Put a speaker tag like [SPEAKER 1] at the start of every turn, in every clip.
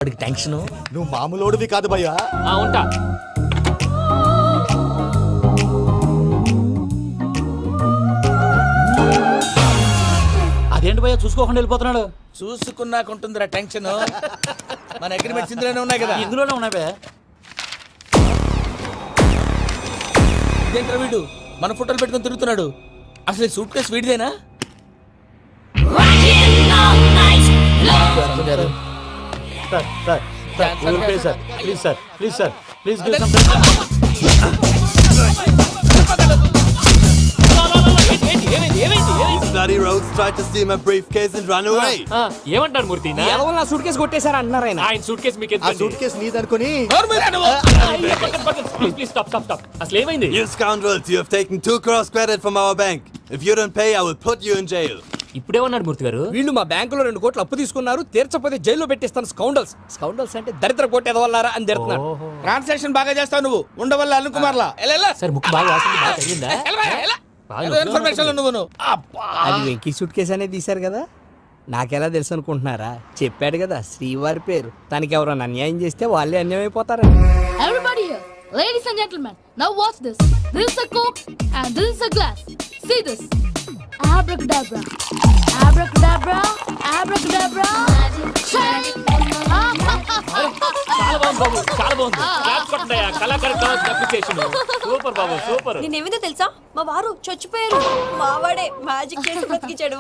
[SPEAKER 1] Tension.
[SPEAKER 2] నువ్వు మామూలోడివి కాదు భయ్యా.
[SPEAKER 1] ఉంటా. అదేంటి భయ్యా చూసుకోకుండా వెళ్ళిపోతున్నాడు?
[SPEAKER 3] చూసుకున్నాకుంటుందిరా టెన్షన్. మన అగ్రిమెంట్స్ ఇందులోనే ఉన్నాయి కదా.
[SPEAKER 1] ఇందులోనే ఉన్నాయి భయ్యా.
[SPEAKER 3] ఇదేంట్రా వీడు మన ఫోటోలు పెట్టుకొని తిరుగుతున్నాడు? అసలు ఈ సూట్ కేసు వీడిదేనా?
[SPEAKER 4] Bloody rogues tried to steal my briefcase and run away.
[SPEAKER 1] ఏమంటారు మూర్తి?
[SPEAKER 2] నా సూట్ కేసు కొట్టేశారు అంటున్నారు ఆయన.
[SPEAKER 1] ఆయన సూట్ కేసు మీకు
[SPEAKER 2] ఆ సూట్ కేసు నీదనుకుని
[SPEAKER 1] ప్లీజ్ స్టాప్. అసలు ఏమైంది?
[SPEAKER 4] You scoundrels, you have taken 2 crores credit from our bank. If you don't pay, I will put you in jail.
[SPEAKER 1] ఇప్పుడేమన్నాడు మూర్తి గారు?
[SPEAKER 2] వీళ్ళు మా బ్యాంకులో 2 కోట్లు అప్పు తీసుకున్నారు, తీర్చపోతే జైల్లో పెట్టిస్తాను. స్కౌండల్స్ అంటే దరిద్ర కొట్టేదవల్లారా అని తిడుతున్నాడు.
[SPEAKER 3] ట్రాన్సాక్షన్ బాగా చేస్తావు నువ్వు. ఉండవల్ల అల్లు కుమార్లా.
[SPEAKER 1] సరే ముక్కు బాగా వాసింది, బాగా తగ్గిందా?
[SPEAKER 3] ఇన్ఫర్మేషన్ నువ్వు.
[SPEAKER 2] అది వెంకీ సూట్ కేసు అనేది తీశారు కదా, నాకెలా తెలుసు అనుకుంటున్నారా? చెప్పాడు కదా శ్రీవారి పేరు. తనకి ఎవరైనా అన్యాయం చేస్తే వాళ్ళే అన్యాయం అయిపోతారు.
[SPEAKER 5] Everybody here, ladies and gentlemen, now watch this. This is a Coke and this is a glass. See this. Abracadabra. Abracadabra. Abracadabra.
[SPEAKER 1] చాలా బాగుంది బాబు, చాలా బాగుంది. క్లాప్స్ కొట్టండి. కళాకారు అప్రిసియేషన్. సూపర్ బాబు, సూపర్.
[SPEAKER 6] నేనేమిందో తెలుసా, మా వారు చచ్చిపోయారు. మావాడే మ్యాజిక్ చేసి బ్రతికించాడు.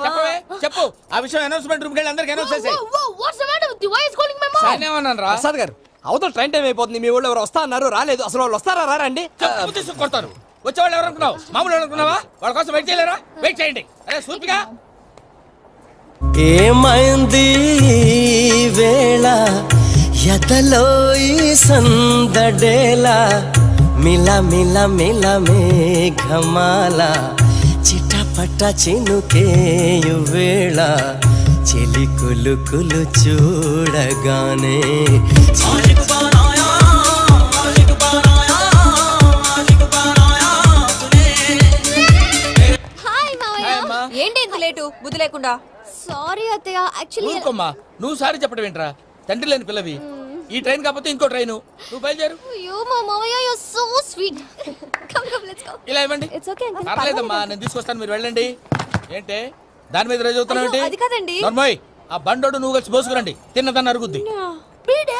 [SPEAKER 3] చెప్పు ఆ విషయం. అనౌన్స్మెంట్ రూమ్ కి అందరికి అనౌన్స్ చేసేయ్.
[SPEAKER 5] Whoa, what's the matter with you? Why is calling my mom?
[SPEAKER 3] నేనేమన్నాను రా?
[SPEAKER 2] ప్రసాద్ గారు, అవతల ట్రైన్ టైం అయిపోతుంది. మీ వాళ్ళు ఎవరు వస్తా అన్నారు, రాలేదు. అసలు వాళ్ళు వస్తారా రారండి?
[SPEAKER 3] కొడతారు. వచ్చేవాళ్ళు ఎవరు అనుకున్నావు? మామూలు అనుకున్నావా? వాళ్ళ కోసం వెయిట్ చేయలేరా? వెయిట్ చేయండి. అరే సూపిగా
[SPEAKER 7] ఏమైంది వేళ ఎదలో ఈ సందడేలా మిల మిల మిల మేఘమాల చిటపట చినుకేయు వేళ చెలి కులు కులు చూడగానే
[SPEAKER 6] హాయ్ మావయ్య. ఏంటి ఇంత లేటు? బుద్ధి లేకుండా.
[SPEAKER 5] Sorry అత్తయ్య, actually
[SPEAKER 3] ఊరుకోమ్మా. నువ్వు సారీ చెప్పడం ఏంట్రా? తండ్రి లేని పిల్లవి. ఈ ట్రైన్ కాకపోతే ఇంకో ట్రైన్. నువ్వు బయలుదేరు.
[SPEAKER 5] you మావయ్య, you're so sweet. Come, let's go.
[SPEAKER 3] ఇలా ఇవ్వండి.
[SPEAKER 5] It's okay uncle.
[SPEAKER 3] పర్లేదమ్మా, నేను తీసుకొస్తాను, మీరు వెళ్ళండి. ఏంటే దాని మీద రోజు అవుతున్నావు ఏంటి?
[SPEAKER 6] అయ్యో, అది కాదండి.
[SPEAKER 3] నర్మోయ్, ఆ బండోడు నువ్వు కలిసి పోసుకురండి. తిన్నదాన్ని అరుగుద్ది.
[SPEAKER 5] Beat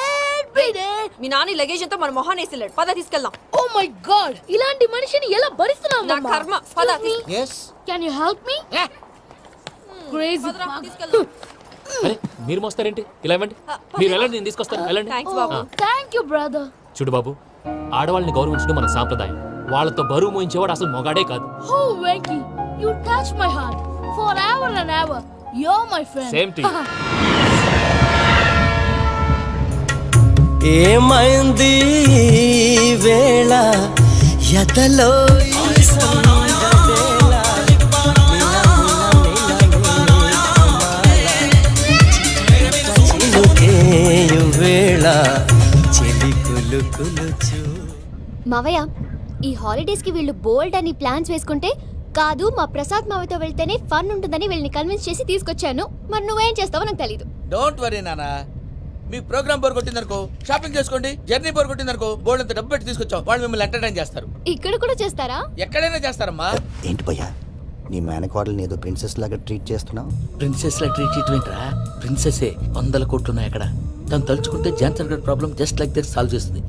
[SPEAKER 5] it.
[SPEAKER 6] Me Nani luggage అంతా మన మొహాన్ని వేసిల్లాడు. పద తీసుకెళ్దాం.
[SPEAKER 5] Oh my god, ఇలాంటి మనిషిని ఎలా భరిస్తున్నావు
[SPEAKER 6] నా
[SPEAKER 5] అమ్మా?
[SPEAKER 6] కర్మ. పద
[SPEAKER 5] Excuse me. Can you help me? Crazy.
[SPEAKER 6] తీసుకెళ్దాం.
[SPEAKER 1] అరే మీరు మోస్తారేంటి? ఇలా ఇవ్వండి. మీరు వెళ్ళండి, నేను తీసుకొస్తాను. వెళ్ళండి.
[SPEAKER 6] Thanks Babu.
[SPEAKER 5] Thank you brother.
[SPEAKER 1] చూడు బాబు, ఆడవాళ్ళని గౌరవించడం మన సాంప్రదాయం. వాళ్ళతో బరువు మోయించేవాడు అసలు మొగాడే కాదు.
[SPEAKER 5] Oh Venky, you touch my heart forever and ever. You're my friend.
[SPEAKER 1] Same to you.
[SPEAKER 7] ఏమైంది వేళ ఎదలో ఈ సందడేల చినుకేయు వేళ చెలి కులు కులు చూ.
[SPEAKER 8] మావయ్య, ఈ హాలిడేస్ కి వీళ్ళు బోల్డ్ అని ప్లాన్స్ వేసుకుంటే కాదు మా ప్రసాద్ మావయ్యతో వెళ్తేనే ఫన్ ఉంటుందని వీళ్ళని కన్విన్స్ చేసి తీసుకొచ్చాను. మరి నువ్వేం చేస్తావో నాకు తెలీదు.
[SPEAKER 3] డోంట్ వరీ నానా. మీ ప్రోగ్రామ్ బోర్ కొట్టిందనుకో షాపింగ్ చేసుకోండి. జర్నీ బోర్ కొట్టిందనుకో బోర్డు అంత డబ్బు పెట్టి తీసుకొచ్చాం. వాళ్ళు మిమ్మల్ని ఎంటర్టైన్ చేస్తారు.
[SPEAKER 8] ఇక్కడ కూడా చేస్తారా?
[SPEAKER 3] ఎక్కడైనా చేస్తారమ్మా.
[SPEAKER 9] ఏంటి భయ్యా, నీ మేనకోడల్ని ఏదో ప్రిన్సెస్ లాగా ట్రీట్ చేస్తున్నావు?
[SPEAKER 3] ప్రిన్సెస్ లా ట్రీట్ చేయటమేంట్రా? ప్రిన్సెసే 100 కోట్లు ఉన్నాయి అక్కడ. తను తలుచుకుంటే జాన్సన్ గడ్ problem just like that solve చేస్తుంది.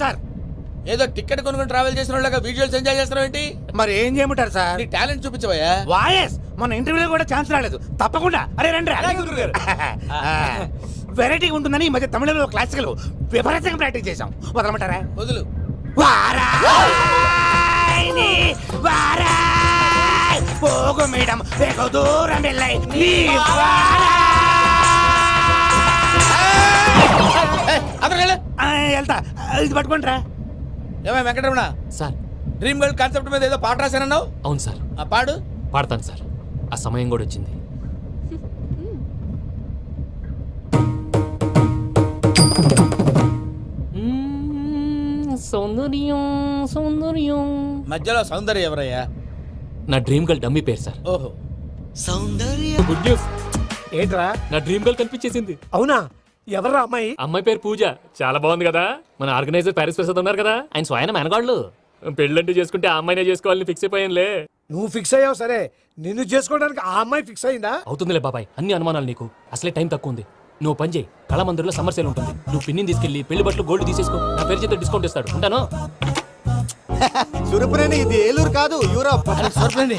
[SPEAKER 2] సార్,
[SPEAKER 3] ఏదో టికెట్ కొనుక్కొని ట్రావెల్ చేసిన వాళ్ళగా విజువల్స్ ఎంజాయ్ చేస్తున్నావు ఏంటి?
[SPEAKER 2] మరి ఏం చేయమంటారు సార్?
[SPEAKER 3] నీ టాలెంట్ చూపించవయ్యా.
[SPEAKER 2] వాయస్ మన ఇంటర్వ్యూలో కూడా ఛాన్స్ రాలేదు. తప్పకుండా. అరే రండి. వెరైటీ ఉంటుందని ఈ మధ్య తమిళంలో క్లాసికల్ విపరీతంగా ప్రాక్టీస్ చేశాం. వదలమంటారా?
[SPEAKER 3] వదులు.
[SPEAKER 2] పోగు మేడం వెగు దూరం వెళ్ళాయి. వెళ్తా, ఇది పట్టుకుంటారా?
[SPEAKER 3] ఏమై Venkataramana
[SPEAKER 1] sir,
[SPEAKER 3] dream girl concept మీద ఏదో పాట రాశానన్నావు.
[SPEAKER 1] అవును సార్.
[SPEAKER 3] ఆ పాడు.
[SPEAKER 1] పాడతాను సార్. ఆ సమయం కూడా వచ్చింది. సౌందర్యం సౌందర్యం.
[SPEAKER 3] మధ్యలో సౌందర్య ఎవరయ్యా?
[SPEAKER 1] నా డ్రీమ్ గర్ల్ డమ్మీ పేరు సార్.
[SPEAKER 3] ఓహో,
[SPEAKER 7] సౌందర్య
[SPEAKER 1] గుడ్ న్యూస్,
[SPEAKER 10] ఏంట్రా?
[SPEAKER 1] నా డ్రీమ్ గర్ల్ కనిపించేసింది.
[SPEAKER 10] అవునా? ఎవరా అమ్మాయి?
[SPEAKER 1] అమ్మాయి పేరు పూజ. చాలా బాగుంది కదా. మన ఆర్గనైజర్ ప్యారిస్ ప్రసాద్ ఉన్నారు కదా, ఆయన స్వయం మెనగాళ్ళు. పెళ్ళంటూ చేసుకుంటే ఆ అమ్మాయినే చేసుకోవాలని ఫిక్స్ అయిపోయానులే.
[SPEAKER 10] నువ్వు ఫిక్స్ అయ్యావు సరే, నిన్ను చేసుకోవడానికి ఆ అమ్మాయి ఫిక్స్ అయిందా?
[SPEAKER 1] అవుతుందిలే బాబాయ్, అన్ని అనుమానాలు నీకు. అసలే టైం తక్కువ ఉంది. నువ్వు పని చేయి, కళామందిర్లో సమ్మర్ సేల్ ఉంటుంది. నువ్వు పిన్నిని తీసుకెళ్లి పెళ్లి బట్టలు గోల్డ్ తీసేసుకో. నా పేరు చేత డిస్కౌంట్ ఇస్తాడు. ఉంటాను.
[SPEAKER 9] సురపురేని ఇది ఏలూరు కాదు, యూరప్.
[SPEAKER 3] సర్ప్రైజ్.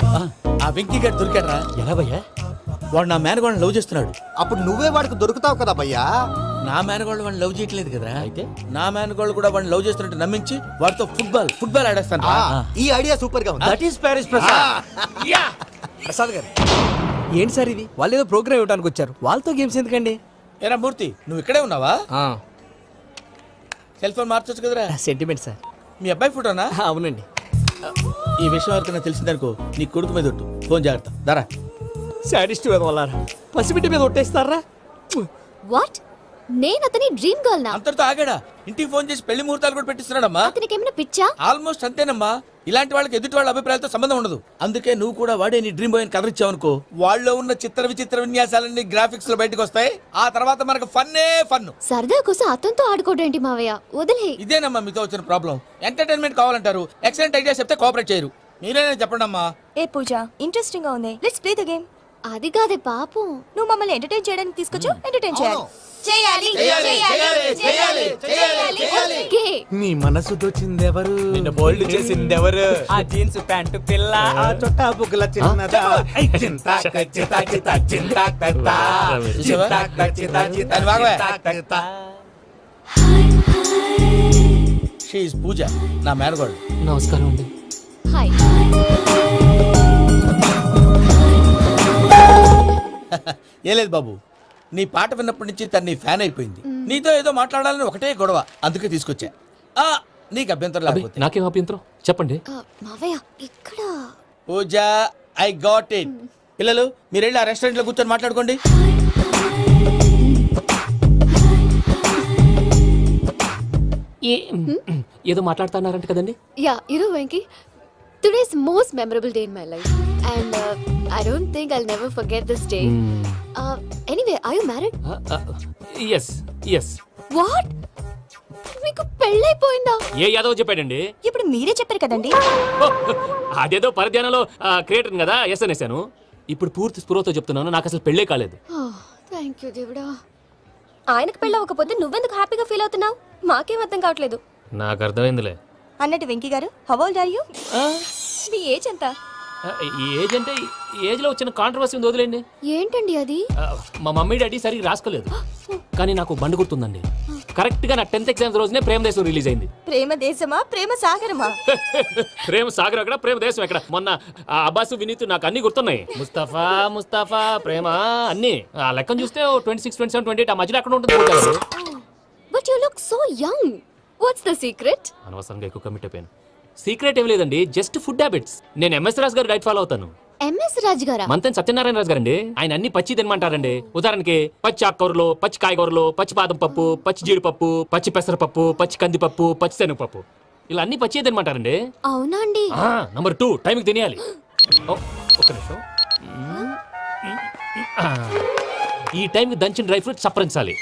[SPEAKER 3] ఆ వెంకీ గారు దొరికాడరా?
[SPEAKER 1] ఎలా భయ్యా?
[SPEAKER 3] వాడు నా మేనగోళ్ళని లవ్ చేస్తున్నాడు.
[SPEAKER 9] అప్పుడు నువ్వే వాడికి దొరుకుతావు కదా భయ్యా.
[SPEAKER 3] నా మేనగోళ్ళు వాడిని లవ్ చేయట్లేదు కదరా. అయితే నా మేనగోళ్ళు కూడా వాడిని లవ్ చేస్తున్నట్టు నమ్మించి వాడితో ఫుట్బాల్ ఆడేస్తాను.
[SPEAKER 9] ఈ ఐడియా సూపర్ గా ఉంది.
[SPEAKER 3] That is Paris Prasad.
[SPEAKER 2] Prasad గారు ఏంటి సార్ ఇది? వాళ్ళు ఏదో ప్రోగ్రామ్ ఇవ్వడానికి వచ్చారు, వాళ్ళతో గేమ్స్ ఎందుకండి?
[SPEAKER 3] ఏరా మూర్తి, నువ్వు ఇక్కడే ఉన్నావా? సెల్ ఫోన్ మార్చొచ్చు కదరా.
[SPEAKER 2] Sentiment sir.
[SPEAKER 3] మీ అబ్బాయి ఫోటోనా?
[SPEAKER 2] అవునండి.
[SPEAKER 3] ఈ విషయం ఎవరికైనా తెలిసిందనుకో నీ కొడుకు మీద ఒట్టు. ఫోన్ జాగ్రత్త. దరా
[SPEAKER 2] సాడిస్ట్ వాళ్ళారా, పసిబిడ్డ మీద ఒట్టేస్తారా?
[SPEAKER 8] వాట్? నేను అతని డ్రీమ్ గర్ల్ నా?
[SPEAKER 3] అంతటితో ఆగాడా? ఇంటికి ఫోన్ చేసి పెళ్లి ముహూర్తాలు కూడా పెట్టిస్తున్నాడమ్మా.
[SPEAKER 8] అతనికి ఏమైనా పిచ్చా?
[SPEAKER 3] ఆల్మోస్ట్ అంతేనమ్మా. ఇలాంటి వాళ్ళకి ఎదుటి వాళ్ళ అభిప్రాయాలతో సంబంధం ఉండదు. అందుకే నువ్వు కూడా వాడే నీ డ్రీమ్ బాయ్ కదిరిచ్చావనుకో, వాళ్ళలో ఉన్న చిత్ర విచిత్ర విన్యాసాలన్నీ గ్రాఫిక్స్ లో బయటకు వస్తాయి. ఆ తర్వాత మనకు ఫన్నే ఫన్.
[SPEAKER 8] సరదా కోసం అతనితో ఆడుకోవడం మావయ్య, వదిలే.
[SPEAKER 3] ఇదేనమ్మా మీతో వచ్చిన ప్రాబ్లం. ఎంటర్టైన్మెంట్ కావాలంటారు, ఎక్సలెంట్ ఐడియా చెప్తే కోఆపరేట్ చేయరు. మీరేనా చెప్పండి అమ్మా.
[SPEAKER 6] ఏ పూజ, ఇంట్రెస్టింగ్ గా ఉంది. Let's play the game.
[SPEAKER 8] అది కాదే పాపం.
[SPEAKER 6] నువ్వు మమ్మల్ని ఎంటర్టైన్ చేయడానికి తీసుకొచ్చావు, ఎంటర్టైన్ చేయాలి.
[SPEAKER 8] ఓకే.
[SPEAKER 10] నీ మనసు దోచిందెవరు?
[SPEAKER 2] నిన్న బోల్డ్ చేసిందెవరు? ఆ జీన్స్ ప్యాంటు పిల్ల,
[SPEAKER 10] ఆ చొట్టా బుగ్గల చిన్నదా.
[SPEAKER 3] షీ ఇస్ పూజ, నా మేనగోడు.
[SPEAKER 1] నమస్కారం అండి.
[SPEAKER 8] హాయ్.
[SPEAKER 3] ఏ లేదు బాబు, నీ పాట విన్నప్పటి నుంచి తను నీ ఫ్యాన్ అయిపోయింది. నీతో ఏదో మాట్లాడాలని ఒకటే గొడవ, అందుకే తీసుకొచ్చా. నీకు అభ్యంతరం
[SPEAKER 1] అబ్బే,
[SPEAKER 3] లేకపోతే.
[SPEAKER 1] నాకేం అభ్యంతరం చెప్పండి.
[SPEAKER 8] మావయ్య ఇక్కడ.
[SPEAKER 3] పూజ, ఐ గాట్ ఇట్. పిల్లలు మీరు వెళ్ళి ఆ రెస్టారెంట్ లో కూర్చొని మాట్లాడుకోండి.
[SPEAKER 1] ఏదో మాట్లాడుతున్నారంట కదండి.
[SPEAKER 8] Yeah, Venky, today's most memorable day in my life and I don't think I'll never forget this day. Anyway, are you married?
[SPEAKER 1] Yes yes.
[SPEAKER 8] What? మీకు పెళ్ళైపోయిందా?
[SPEAKER 1] ఏ యాదవ్ చెప్పాడండి?
[SPEAKER 6] ఇప్పుడు మీరే చెప్పారు కదండి.
[SPEAKER 1] అదేదో పరధ్యానంలో క్రియేటర్ కదా ఎస్ అనేసాను. ఇప్పుడు పూర్తి స్పృహతో చెప్తున్నాను, నాకు అసలు పెళ్ళే కాలేదు.
[SPEAKER 8] థ్యాంక్ యూ దేవుడా.
[SPEAKER 6] ఆయనకు పెళ్ళవకపోతే నువ్వెందుకు హ్యాపీగా ఫీల్ అవుతున్నావు? మాకేం అర్థం కావట్లేదు.
[SPEAKER 1] నాకు అర్థమైందిలే.
[SPEAKER 6] అన్నట్టు వెంకీ గారు, హౌ ఓల్డ్ ఆర్ యు? మీ ఏజ్ ఎంత?
[SPEAKER 1] ఏజ్ అంటే ఏజ్ లో వచ్చిన కాంట్రవర్సీ ఉంది, వదిలేండి.
[SPEAKER 8] ఏంటండి అది?
[SPEAKER 1] మా మమ్మీ డాడీ సరిగ్గా రాసుకోలేదు, కానీ నాకు బండి గుర్తుందండి. కరెక్ట్ గా నా 10th ఎగ్జామ్స్ రోజునే ప్రేమ దేశం రిలీజ్ అయింది.
[SPEAKER 6] ప్రేమ దేశమా, ప్రేమ సాగరమా?
[SPEAKER 1] ప్రేమ సాగర్ ఎక్కడ, ప్రేమ దేశం ఎక్కడ? మొన్న అబ్బాసు వినీత్ నాకు అన్ని గుర్తున్నాయి. ముస్తఫా ప్రేమ అన్ని ఆ లెక్కను చూస్తే 26, 27, 28 ఆ మధ్యలో ఎక్కడ ఉంటుంది.
[SPEAKER 8] But you look so young. What's the secret?
[SPEAKER 1] అనవసరంగా ఎక్కువ కమిట్ అయిపోయాను. సీక్రెట్ ఏం లేదండి, జస్ట్ ఫుడ్ హ్యాబిట్స్. నేను ఎంఎస్ రాజు గారు డైట్ ఫాలో అవుతాను.
[SPEAKER 8] ఎంఎస్ రాజు గారా?
[SPEAKER 1] మంతెన్ సత్యనారాయణ రాజు గారండి. ఆయన అన్ని పచ్చి తినమంటారండి. ఉదాహరణకి పచ్చి ఆకుకూరలు, పచ్చి కాయగూరలు, పచ్చి బాదం పప్పు, పచ్చి జీడిపప్పు, పచ్చి పెసరపప్పు, పచ్చి కందిపప్పు, పచ్చి శనగపప్పు, ఇలా అన్ని పచ్చి తినమంటారండి.
[SPEAKER 8] అవునా అండి?
[SPEAKER 1] నంబర్ 2, టైంకి తినేయాలి. ఒక్క నిమిషం. ఈ టైంకి దంచిన డ్రై ఫ్రూట్స్ సప్పరించాలి.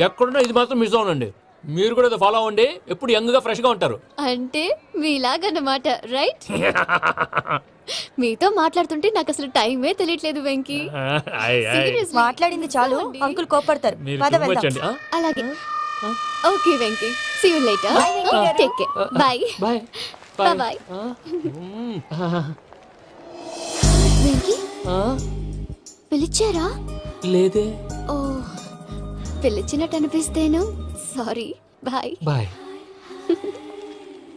[SPEAKER 1] ఎక్కడున్నా ఇది మాత్రం మిస్ అవునండి. మీరు కూడా ఫాలో అవ్వండి, ఎప్పుడు యంగ్ గా ఫ్రెష్ గా ఉంటారు.
[SPEAKER 8] అంటే మీలాగన్నమాట, రైట్? మీతో మాట్లాడుతుంటే నాకు అసలు టైమే తెలియట్లేదు వెంకీ. Seriously.
[SPEAKER 6] మాట్లాడింది చాలు, అంకుల్ కోపడతారు.
[SPEAKER 1] మీరు
[SPEAKER 6] పద
[SPEAKER 1] too much
[SPEAKER 6] వెళ్దాం.
[SPEAKER 1] అండి.
[SPEAKER 8] అలాగే. Okay Venky, see you later. Take care. Bye.
[SPEAKER 1] Bye
[SPEAKER 8] bye. Venky, పిలిచారా?
[SPEAKER 1] లేదే.
[SPEAKER 8] ఓ, పిలిచినట్టు అనిపిస్తేను సారీ. బాయ్.
[SPEAKER 1] బాయ్.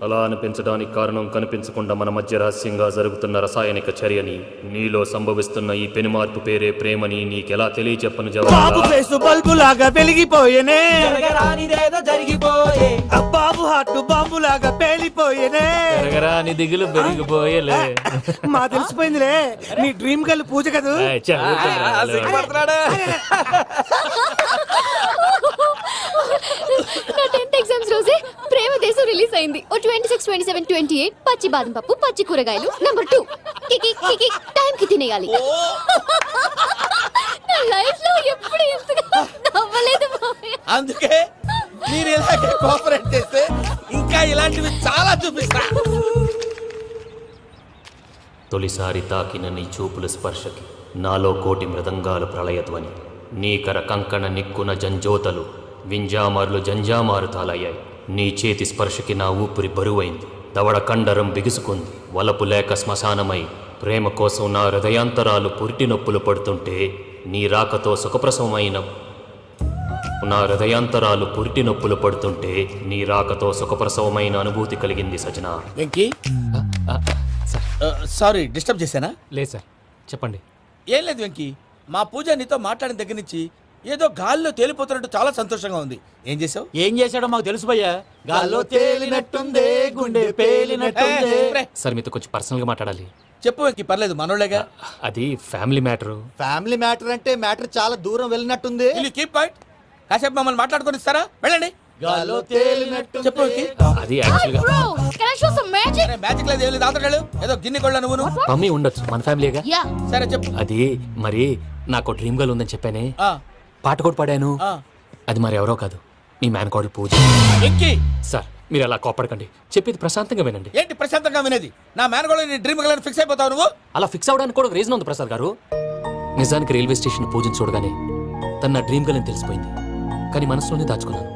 [SPEAKER 1] అలా అనిపించడానికి కారణం కనిపించకుండా మన మధ్య రహస్యంగా జరుగుతున్న రసాయనిక చర్యని, నీలో సంభవిస్తున్న ఈ పెనుమార్పు పేరే ప్రేమని నీకెలా తెలియచెప్పను
[SPEAKER 10] బాబు ఫేసు బల్బు లాగా వెలిగిపోయేనే, బాబు హార్ట్ బాంబు లాగా పేలిపోయేనే.
[SPEAKER 1] జరగరాని దిగులు పెరిగిపోయేలే.
[SPEAKER 10] మా తెలిసిపోయిందిలే, నీ డ్రీమ్ గర్ల్ పూజ కదా.
[SPEAKER 8] నా 10th ఎగ్జామ్స్ రోజే ప్రేమ దేశం రిలీజ్ అయింది. ఓ 26, 27, 28 పచ్చి బాదం పప్పు పచ్చి కూరగాయలు. నెంబర్ 2 కికి కికి టైంకి తినేయాలి. నా లైఫ్ లో ఎప్పుడు ఇంతగా నవ్వలేదు మావయ్య.
[SPEAKER 3] అందుకే మీరు ఇలాగే కోఆపరేట్ చేస్తే ఇంకా ఇలాంటివి చాలా చూపిస్తా.
[SPEAKER 1] తొలిసారి తాకిన నీ చూపుల స్పర్శకి నాలో కోటి మృదంగాలు ప్రళయధ్వని. నీకర కంకణ నిక్కున జంజోతలు వింజామార్లు జంజామారు తాలయ్యాయి. నీ చేతి స్పర్శకి నా ఊపిరి బరువైంది. దవడ కండరం బిగుసుకుంది. వలపు లేక శ్మశానమై ప్రేమ కోసం నా హృదయాంతరాలు పురిటి నొప్పులు పడుతుంటే నీ రాకతో సుఖప్రసవమైన నా హృదయాంతరాలు పురిటి నొప్పులు పడుతుంటే నీ రాకతో సుఖప్రసవమైన అనుభూతి కలిగింది సజనా.
[SPEAKER 3] వెంకీ సారీ డిస్టర్బ్ చేశానా?
[SPEAKER 1] లేదు సార్, చెప్పండి.
[SPEAKER 3] ఏం లేదు వెంకీ, మా పూజ నీతో మాట్లాడిన దగ్గర నుంచి ఏదో గాల్లో తేలిపోతున్నట్టు చాలా సంతోషంగా ఉంది. ఏం చేసావు?
[SPEAKER 2] ఏం చేశాడో మాకు తెలుసు భయ్యా. గాల్లో తేలినట్టుందే గుండె పేలినట్టుందే.
[SPEAKER 1] సార్ మీతో కొంచెం పర్సనల్గా మాట్లాడాలి.
[SPEAKER 3] చెప్పు వెంకీ, పర్లేదు మనోళ్ళేగా.
[SPEAKER 1] అది ఫ్యామిలీ మ్యాటరు.
[SPEAKER 9] ఫ్యామిలీ మ్యాటర్ అంటే మ్యాటర్ చాలా దూరం వెళ్ళినట్టుంది.
[SPEAKER 3] Keep point. కాసేపు మమ్మల్ని మాట్లాడుకొని ఇస్తారా? వెళ్ళండి.
[SPEAKER 2] గాల్లో తేలినట్టు
[SPEAKER 3] చెప్పు వెంకీ.
[SPEAKER 1] అది యాక్చువల్గా
[SPEAKER 5] Bro, can I show some magic?
[SPEAKER 3] అరే మ్యాజిక్ లేదు, ఏం లేదు, ఆతడాలు ఏదో గిన్నె కొళ్ళ నువ్వు.
[SPEAKER 1] మమ్మీ ఉండొచ్చు, మన ఫ్యామిలీగా.
[SPEAKER 5] Yeah.
[SPEAKER 3] సరే చెప్పు.
[SPEAKER 1] అది మరి నాకు డ్రీమ్ గర్ల్ ఉందని చెప్పానే,
[SPEAKER 3] ఆ,
[SPEAKER 1] పాట కూడా పాడాను.
[SPEAKER 3] ఆ.
[SPEAKER 1] అది మరి ఎవరో కాదు, మీ మేనకోడలు పూజ.
[SPEAKER 3] వెంకీ
[SPEAKER 1] సార్ మీరు అలా కోపడకండి, చెప్పేది ప్రశాంతంగా వినండి.
[SPEAKER 3] ఏంటి ప్రశాంతంగా వినేది? నా మేనగోళ్ళు నీ డ్రీమ్ గర్ల్ ఫిక్స్ అయిపోతావు నువ్వు.
[SPEAKER 1] అలా ఫిక్స్ అవడానికి కూడా ఒక రీజన్ ఉంది ప్రసాద్ గారు. నిజానికి రైల్వే స్టేషన్ పూజను చూడగానే తన నా డ్రీమ్ గర్ల్ అని తెలిసిపోయింది. కానీ మనసులోనే దాచుకున్నాను.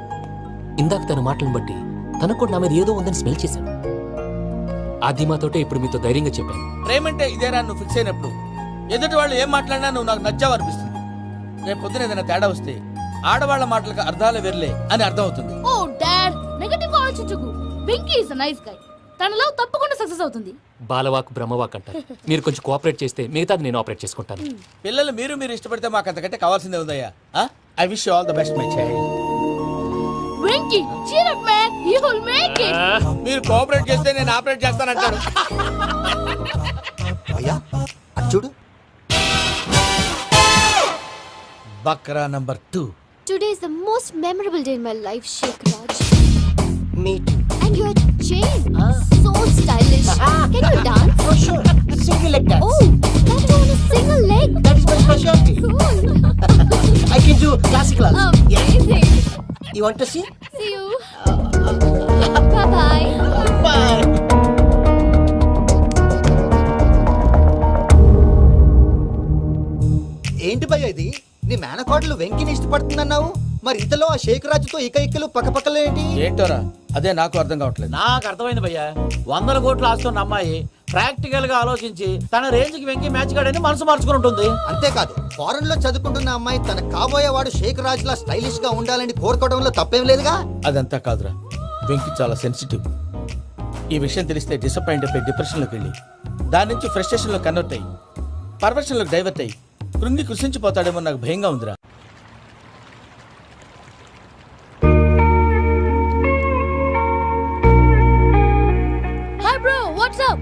[SPEAKER 1] ఇందాక తన మాటలను బట్టి తనకు కూడా నా మీద ఏదో ఉందని స్మెల్ చేశాను. ఆ ధీమాతోటే ఇప్పుడు మీతో ధైర్యంగా చెప్పాను.
[SPEAKER 3] ప్రేమంటే ఇదేరా నువ్వు ఫిక్స్ అయినప్పుడు ఎదుటి వాళ్ళు ఏం మాట్లాడినా నువ్వు నాకు నచ్చావు అనిపిస్తుంది. రేపు పొద్దున ఏదైనా తేడా వస్తే ఆడవాళ్ల మాటలకు అర్థాలు వెర్లే అని అర్థం అవుతుంది.
[SPEAKER 5] Oh, Dad, నెగటివ్ గా ఆలోచించకు. Venky is a nice guy. తన లవ్ తప్పకుండా సక్సెస్ అవుతుంది.
[SPEAKER 1] బాలవాక్ బ్రహ్మవాక్ అంటారు. మీరు కొంచెం కోఆపరేట్ చేస్తే మిగతాది నేను ఆపరేట్ చేసుకుంటాను.
[SPEAKER 3] పిల్లలు మీరు ఇష్టపడితే మాకు అంతకంటే కావాల్సిందే ఉందయ్యా. I wish you all the best my child.
[SPEAKER 5] Venky, cheer up man. You will make it.
[SPEAKER 3] మీరు కోఆపరేట్ చేస్తే నేను ఆపరేట్ చేస్తానంటాడు.
[SPEAKER 9] అయ్యా అది చూడు.
[SPEAKER 3] Bakra number 2.
[SPEAKER 8] Today is the most memorable day in my life, Sheikh Raj.
[SPEAKER 7] Me too.
[SPEAKER 8] And your chain, so stylish. Can you dance?
[SPEAKER 7] For sure. Single leg dance.
[SPEAKER 8] Oh, that too on a single leg.
[SPEAKER 7] That is my specialty.
[SPEAKER 8] Cool.
[SPEAKER 7] I can do classical also.
[SPEAKER 8] Amazing.
[SPEAKER 7] You want to see?
[SPEAKER 8] See you. Bye-bye.
[SPEAKER 7] Bye.
[SPEAKER 9] ఏంటి భయ్య ఇది? నీ మేనకోడలు వెంకిని ఇష్టపడుతుందన్నావు, మరి ఇంతలో ఆ షేక్ రాజుతో ఇకలు పక్కపక్కలు ఏంటి?
[SPEAKER 3] ఏంటోరా అదే నాకు అర్థం కావట్లేదు.
[SPEAKER 2] నాకు అర్థమైంది భయ్యా. 100 కోట్లు ఆస్తున్న అమ్మాయి ప్రాక్టికల్ గా ఆలోచించి తన రేంజ్ కి వెంకి మ్యాచ్ కాడని మనసు మార్చుకుని ఉంటుంది.
[SPEAKER 9] అంతేకాదు, ఫారెన్ లో చదువుకుంటున్న అమ్మాయి తన కాబోయేవాడు షేక్ రాజ్ లా స్టైలిష్ గా ఉండాలని కోరుకోవడంలో తప్పేం లేదుగా.
[SPEAKER 3] అదంతా కాదురా, వెంకి చాలా సెన్సిటివ్. ఈ విషయం తెలిస్తే డిసప్పాయింట్ అయిపోయి డిప్రెషన్లోకి వెళ్ళి దాని నుంచి ఫ్రస్ట్రేషన్లో కన్వర్ట్ అయ్యి పర్వర్షన్లోకి డైవర్ట్ అయ్యి కృంగి కృషించిపోతాడేమో నాకు భయంగా ఉందిరా.
[SPEAKER 5] Hi bro, what's up?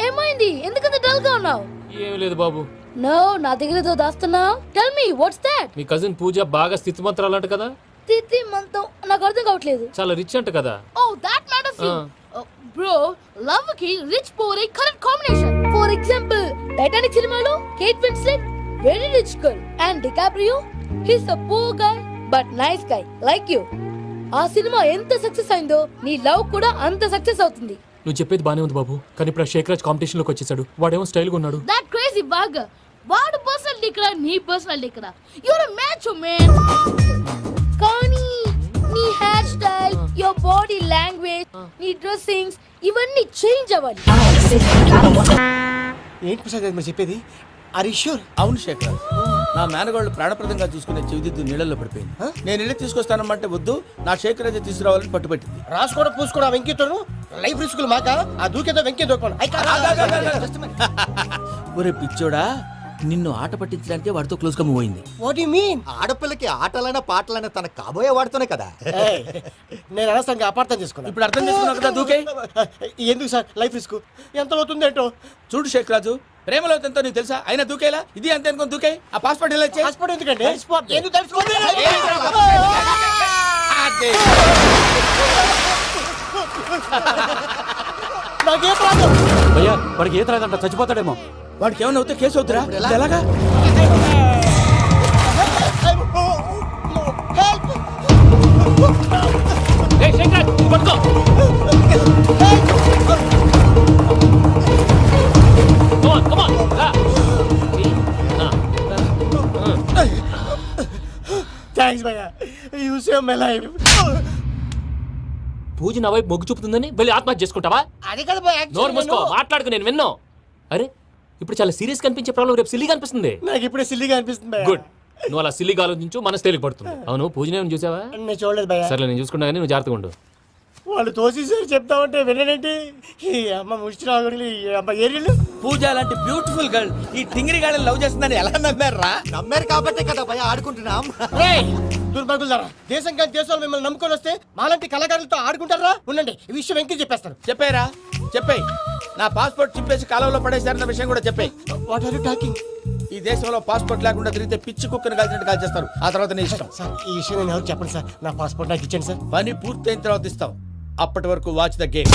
[SPEAKER 5] ఏమైంది? ఎందుకంత డల్ గా ఉన్నావు?
[SPEAKER 1] ఏం లేదు బాబు.
[SPEAKER 5] No, నా దగ్గర ఏదో దాస్తున్నావు. Tell me, what's that?
[SPEAKER 1] మీ కజిన్ పూజ బాగా స్థితిమంతరాలు అంట కదా.
[SPEAKER 5] తిత్తి మంతం నాకు అర్థం కావట్లేదు.
[SPEAKER 1] చాలా రిచ్ అంట కదా.
[SPEAKER 5] Oh, that matters you. Bro, love కి rich poor correct combination. For example, Titanic సినిమాలో Kate Winslet very rich girl and DiCaprio he's a poor guy but nice guy like you. ఆ సినిమా ఎంత సక్సెస్ అయిందో నీ love కూడా అంత success అవుతుంది.
[SPEAKER 1] నువ్వు చెప్పేది బానే ఉంది బాబు, కానీ ఇప్పుడు షేక్ రాజ్ కాంపిటీషన్ లోకి వచ్చేసాడు. వాడేమో స్టైల్ గా ఉన్నాడు.
[SPEAKER 5] That crazy bag. వాడు పర్సనల్ ఇక్కడ, నీ పర్సనల్ ఇక్కడ. You're a match man. కానీ నీ hair style, your body language, నీ డ్రెస్సింగ్స్ ఇవన్నీ చేంజ్ అవ్వాలి.
[SPEAKER 7] ఏంటి ప్రసాద్ గారు మీరు చెప్పేది? Are you sure?
[SPEAKER 3] అవును శేఖర్, నా మేనగోళ్ళు ప్రాణప్రదంగా చూసుకునే చెవిదిద్దు నీళ్ళల్లో పడిపోయింది. నేను ఇల్లు తీసుకొస్తానమ్మంటే వద్దు, నా శేఖర్ అయితే తీసుకురావాలని పట్టుబట్టింది.
[SPEAKER 7] రాసుకోవడం పూసుకోవడం వెంకీతోను లైఫ్ రిస్కులు మాక ఆ దూకేదో వెంకీ దూకోండి.
[SPEAKER 3] ఒరే పిచ్చోడా, నిన్ను ఆట పట్టించడానికి వాడితో క్లోజ్ గా మూవ్ అయింది.
[SPEAKER 7] What you mean?
[SPEAKER 9] ఆడపిల్లకి ఆటలైనా పాటలైనా తన కాబోయే వాడుతోనే కదా.
[SPEAKER 7] నేను అనవసరంగా అపార్థం చేసుకున్నాను.
[SPEAKER 3] ఇప్పుడు అర్థం చేసుకున్నావు కదా, దూకే.
[SPEAKER 7] ఎందుకు సార్ లైఫ్ రిస్క్ ఎంత అవుతుంది ఏంటో?
[SPEAKER 3] చూడు శేఖర్ రాజు, ప్రేమలో ఎంతో నీకు తెలుసా? అయినా దూకేలా? ఇది అంతే అనుకుని దూకే. ఆ పాస్పోర్ట్ ఇలా ఇచ్చే.
[SPEAKER 7] పాస్పోర్ట్ ఎందుకండి? ఎందుకు తెలుసుకోండి? నాకేం ప్రాబ్లం
[SPEAKER 2] భయ్యా వాడికి ఈత రాదంట చచ్చిపోతాడేమో.
[SPEAKER 3] వాడికి ఏమైనా అవుతే కేసు అవుతురా ఎలాగా?
[SPEAKER 7] థ్యాంక్స్ భయ్యా యూ సేవ్ మై లైఫ్.
[SPEAKER 1] పూజ నా వైపు మొగ్గు చూపుతుందని వెళ్ళి ఆత్మహత్య చేసుకుంటావా?
[SPEAKER 7] అది కదా భయ్యా,
[SPEAKER 1] నోరు మూసుకో, మాట్లాడుకు, నేను విన్నాను. అరే ఇప్పుడు చాలా సీరియస్ కనిపించే ప్రాబ్లం రేపు సిల్లీగా అనిపిస్తుంది.
[SPEAKER 7] నాకు ఇప్పుడే సిల్లిగా అనిపిస్తుంది భయ్యా.
[SPEAKER 1] గుడ్, నువ్వు అలా సిల్లీగా ఆలోచించు, మనసు తేలిక పడుతుంది. అవును పూజనే చూసావా?
[SPEAKER 7] నేను చూడలేదు భయ్యా.
[SPEAKER 1] సర్లే నేను చూసుకుంటా కానీ నువ్వు జాగ్రత్తగా ఉండు.
[SPEAKER 7] వాళ్ళు తోసేసారు చెప్తామంటే వినడేంటి? ఈ అమ్మ ముష్టి రాగుడి ఈ అమ్మ ఏరియలు.
[SPEAKER 3] పూజ లాంటి బ్యూటిఫుల్ గర్ల్ ఈ టింగిరి గాడిని లవ్ చేస్తుందని ఎలా నమ్మారా?
[SPEAKER 9] నమ్మారు కాబట్టే కదా భయ ఆడుకుంటున్నాం.
[SPEAKER 7] దుర్భగులారా, దేశం కానీ దేశాలు మిమ్మల్ని నమ్ముకొని వస్తే మాలాంటి కళాకారులతో ఆడుకుంటారా? ఉండండి, ఈ విషయం వెంకీ చెప్పేస్తాను.
[SPEAKER 3] చెప్పారా? చెప్పేయ్. నా పాస్పోర్ట్ చింపేసి కాలంలో పడేశారన్న విషయం కూడా చెప్పేయ్.
[SPEAKER 7] What are you talking?
[SPEAKER 3] ఈ దేశంలో పాస్పోర్ట్ లేకుండా తిరిగితే పిచ్చి కుక్కను కాల్చినట్టు కాల్చేస్తారు. ఆ తర్వాత నీ ఇష్టం.
[SPEAKER 7] సార్ ఈ విషయం నేను ఎవరు చెప్పండి సార్. నా పాస్పోర్ట్ నాకు ఇచ్చేయండి సార్.
[SPEAKER 3] పని పూర్తయిన తర్వాత ఇస్తాం. అప్పటి వరకు వాచ్ ద గేమ్.